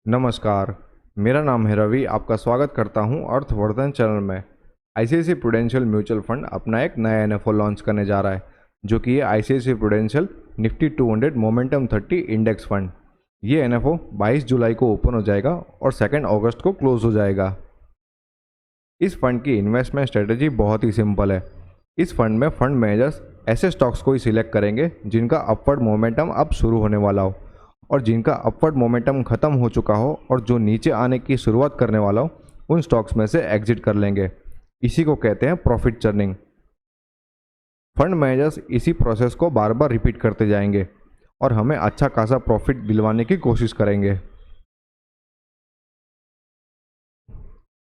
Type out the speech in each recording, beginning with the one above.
नमस्कार, मेरा नाम है रवि। आपका स्वागत करता हूं अर्थवर्धन चैनल में। आईसीआईसीआई प्रूडेंशियल म्यूचुअल फंड अपना एक नया एनएफओ लॉन्च करने जा रहा है, जो कि है ICICI prudential Nifty 200 momentum 30 index fund. ये एनएफओ 22 जुलाई को ओपन हो जाएगा और 2 अगस्त को क्लोज हो जाएगा। इस फंड की इन्वेस्टमेंट स्ट्रेटेजी बहुत ही सिंपल है। इस फंड में फंड मैनेजर्स ऐसे स्टॉक्स को ही सिलेक्ट करेंगे जिनका अपवर्ड मोमेंटम अब शुरू होने वाला हो, और जिनका अपवर्ड मोमेंटम खत्म हो चुका हो और जो नीचे आने की शुरुआत करने वाला हो, उन स्टॉक्स में से एग्जिट कर लेंगे। इसी को कहते हैं प्रॉफिट चर्निंग। फंड मैनेजर्स इसी प्रोसेस को बार बार रिपीट करते जाएंगे और हमें अच्छा खासा प्रॉफिट दिलवाने की कोशिश करेंगे।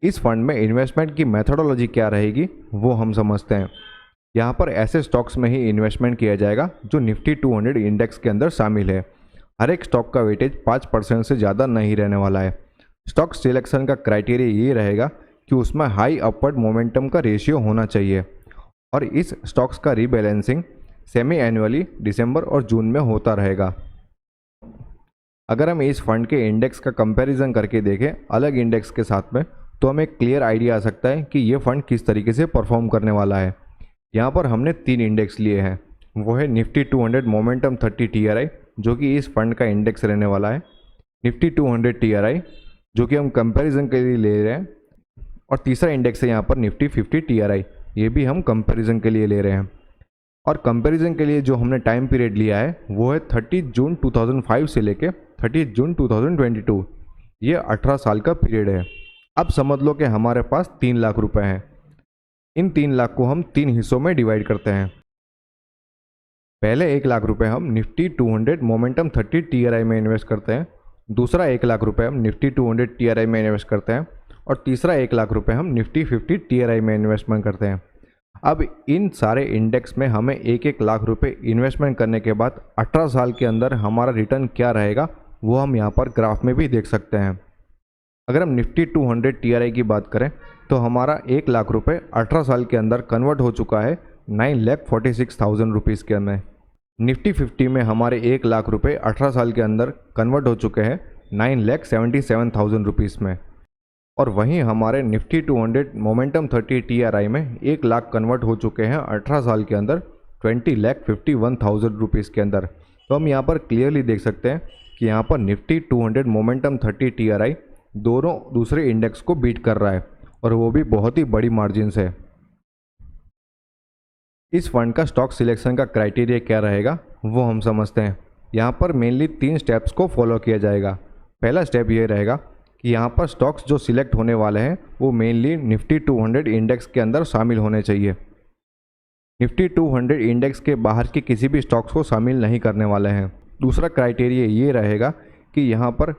इस फंड में इन्वेस्टमेंट की मेथोडोलॉजी क्या रहेगी वो हम समझते हैं। यहाँ पर ऐसे स्टॉक्स में ही इन्वेस्टमेंट किया जाएगा जो निफ्टी 200 इंडेक्स के अंदर शामिल है। हर एक स्टॉक का वेटेज 5% से ज़्यादा नहीं रहने वाला है। स्टॉक सिलेक्शन का क्राइटेरिया ये रहेगा कि उसमें हाई अपवर्ड मोमेंटम का रेशियो होना चाहिए, और इस स्टॉक्स का रीबैलेंसिंग सेमी एनुअली दिसंबर और जून में होता रहेगा। अगर हम इस फंड के इंडेक्स का कंपैरिजन करके देखें अलग इंडेक्स के साथ में, तो हमें क्लियर आइडिया आ सकता है कि ये फंड किस तरीके से परफॉर्म करने वाला है। यहाँ पर हमने 3 इंडेक्स लिए हैं। वो है निफ्टी 200 मोमेंटम 30 TRI, जो कि इस फंड का इंडेक्स रहने वाला है। निफ्टी 200 TRI, जो कि हम कंपैरिजन के लिए ले रहे हैं। और तीसरा इंडेक्स है यहाँ पर निफ्टी 50 TRI, ये भी हम कंपैरिजन के लिए ले रहे हैं। और कंपैरिजन के लिए जो हमने टाइम पीरियड लिया है वो है 30 जून 2005 से लेके 30 जून 2022। ये 18 साल का पीरियड है। अब समझ लो कि हमारे पास 3 लाख रुपए हैं। इन 3 लाख को हम 3 हिस्सों में डिवाइड करते हैं। पहले 1 लाख रुपए हम निफ्टी 200 मोमेंटम 30 TRI में इन्वेस्ट करते हैं। दूसरा 1 लाख रुपए हम निफ्टी 200 TRI में इन्वेस्ट करते हैं। और तीसरा 1 लाख रुपए हम निफ्टी 50 TRI में इन्वेस्टमेंट करते हैं। अब इन सारे इंडेक्स में हमें 1-1 लाख रुपए इन्वेस्टमेंट करने के बाद 18 साल के अंदर हमारा रिटर्न क्या रहेगा वो हम यहाँ पर ग्राफ में भी देख सकते हैं। अगर हम निफ्टी 200 TRI की बात करें तो हमारा 1 लाख रुपए 18 साल के अंदर कन्वर्ट हो चुका है 9,46,000 रुपीज़ के में। निफ्टी 50 में हमारे 1 लाख रुपए 18 साल के अंदर कन्वर्ट हो चुके हैं 9,77,000 रुपीज़ में। और वहीं हमारे निफ्टी 200 मोमेंटम 30 TRI में 1 लाख कन्वर्ट हो चुके हैं 18 साल के अंदर 20,51,000 रुपीज़ के अंदर। तो हम यहाँ पर क्लियरली देख सकते हैं कि यहाँ पर निफ्टी 200 मोमेंटम 30 TRI दोनों दूसरे इंडेक्स को बीट कर रहा है, और वो भी बहुत ही बड़ी मार्जिन से। इस फंड का स्टॉक सिलेक्शन का क्राइटेरिया क्या रहेगा वो हम समझते हैं। यहाँ पर मेनली 3 स्टेप्स को फॉलो किया जाएगा। पहला स्टेप ये रहेगा कि यहाँ पर स्टॉक्स जो सिलेक्ट होने वाले हैं वो मेनली निफ्टी 200 इंडेक्स के अंदर शामिल होने चाहिए। निफ्टी 200 इंडेक्स के बाहर के किसी भी स्टॉक्स को शामिल नहीं करने वाले हैं। दूसरा क्राइटेरिया ये रहेगा कि यहाँ पर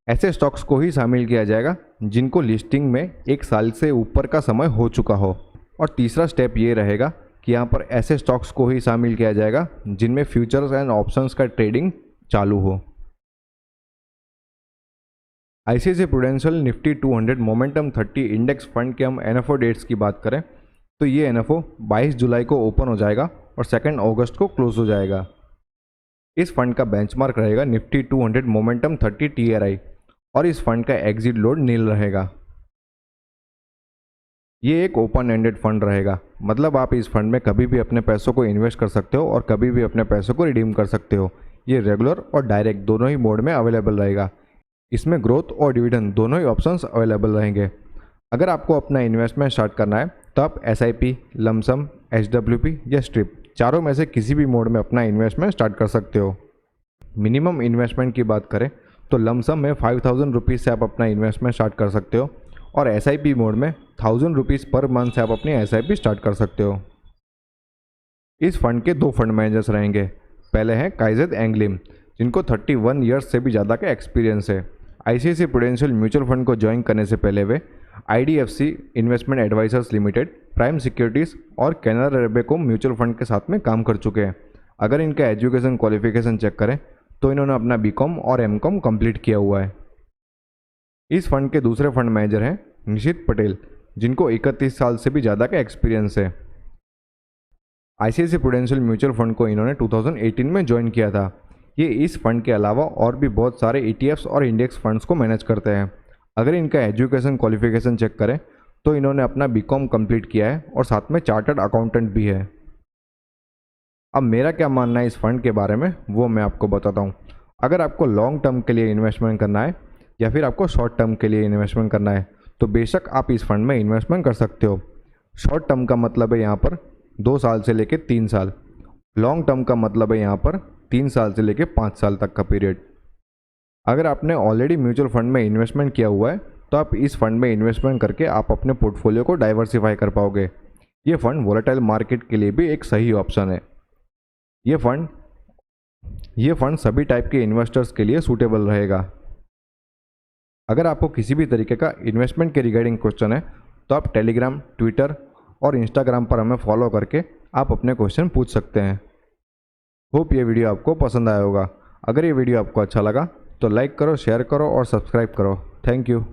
ऐसे स्टॉक्स को ही शामिल किया जाएगा जिनको लिस्टिंग में 1 साल से ऊपर का समय हो चुका हो। और तीसरा स्टेप ये रहेगा कि यहाँ पर ऐसे स्टॉक्स को ही शामिल किया जाएगा जिनमें फ्यूचर्स एंड ऑप्शंस का ट्रेडिंग चालू हो। ICICI prudential Nifty 200 momentum 30 index fund के हम एनएफओ डेट्स की बात करें तो ये एनएफओ 22 जुलाई को ओपन हो जाएगा और 2 अगस्त को क्लोज हो जाएगा। इस फंड का बेंचमार्क रहेगा निफ्टी 200 मोमेंटम 30 TRI, और इस फंड का एग्जिट लोड नील रहेगा। ये एक ओपन एंडेड फंड रहेगा, मतलब आप इस फंड में कभी भी अपने पैसों को इन्वेस्ट कर सकते हो और कभी भी अपने पैसों को रिडीम कर सकते हो। ये रेगुलर और डायरेक्ट दोनों ही मोड में अवेलेबल रहेगा। इसमें ग्रोथ और डिविडेंड दोनों ही ऑप्शंस अवेलेबल रहेंगे। अगर आपको अपना इन्वेस्टमेंट स्टार्ट करना है तो आप SIP, लमसम, HWP या स्ट्रिप चारों में से किसी भी मोड में अपना इन्वेस्टमेंट स्टार्ट कर सकते हो। मिनिमम इन्वेस्टमेंट की बात करें तो लमसम में 5,000 रुपीज़ से आप अपना इन्वेस्टमेंट स्टार्ट कर सकते हो, और SIP मोड में 1,000 रुपीज़ पर मंथ से आप अपनी SIP स्टार्ट कर सकते हो। इस फंड के 2 फंड मैनेजर्स रहेंगे। पहले हैं काइजेद एंगलिम, जिनको 31 ईयर्स से भी ज़्यादा का एक्सपीरियंस है। आईसीआईसीआई प्रूडेंशियल म्यूचुअल फंड को ज्वाइन करने से पहले वे IDFC investment advisors limited, prime securities और कैनरा रोबेको म्यूचुअल फंड के साथ में काम कर चुके हैं। अगर इनका एजुकेशन क्वालिफिकेशन चेक करें तो इन्होंने अपना BCom और MCom कंप्लीट किया हुआ है। इस फंड के दूसरे फंड मैनेजर हैं निशित पटेल, जिनको 31 साल से भी ज़्यादा का एक्सपीरियंस है। आईसीआईसीआई प्रूडेंशियल म्यूचुअल फंड को इन्होंने 2018 में ज्वाइन किया था। ये इस फंड के अलावा और भी बहुत सारे ETFs और इंडेक्स फंड्स को मैनेज करते हैं। अगर इनका एजुकेशन क्वालिफिकेशन चेक करें तो इन्होंने अपना BCom कंप्लीट किया है और साथ में चार्टर्ड अकाउंटेंट भी है। अब मेरा क्या मानना है इस फंड के बारे में वो मैं आपको बताता हूँ। अगर आपको लॉन्ग टर्म के लिए इन्वेस्टमेंट करना है या फिर आपको शॉर्ट टर्म के लिए इन्वेस्टमेंट करना है तो बेशक आप इस फंड में इन्वेस्टमेंट कर सकते हो। शॉर्ट टर्म का मतलब है यहाँ पर 2 साल से लेकर 3 साल, लॉन्ग टर्म का मतलब है यहाँ पर 3 साल से लेकर 5 साल तक का पीरियड। अगर आपने ऑलरेडी म्यूचुअल फंड में इन्वेस्टमेंट किया हुआ है तो आप इस फंड में इन्वेस्टमेंट करके आप अपने पोर्टफोलियो को डाइवर्सिफाई कर पाओगे। ये फंड वोलेटाइल मार्केट के लिए भी एक सही ऑप्शन है। ये फंड सभी टाइप के इन्वेस्टर्स के लिए सूटेबल रहेगा। अगर आपको किसी भी तरीके का इन्वेस्टमेंट के रिगार्डिंग क्वेश्चन है तो आप टेलीग्राम, ट्विटर और इंस्टाग्राम पर हमें फॉलो करके आप अपने क्वेश्चन पूछ सकते हैं। होप ये वीडियो आपको पसंद आया होगा। अगर ये वीडियो आपको अच्छा लगा तो लाइक करो, शेयर करो और सब्सक्राइब करो। Thank you.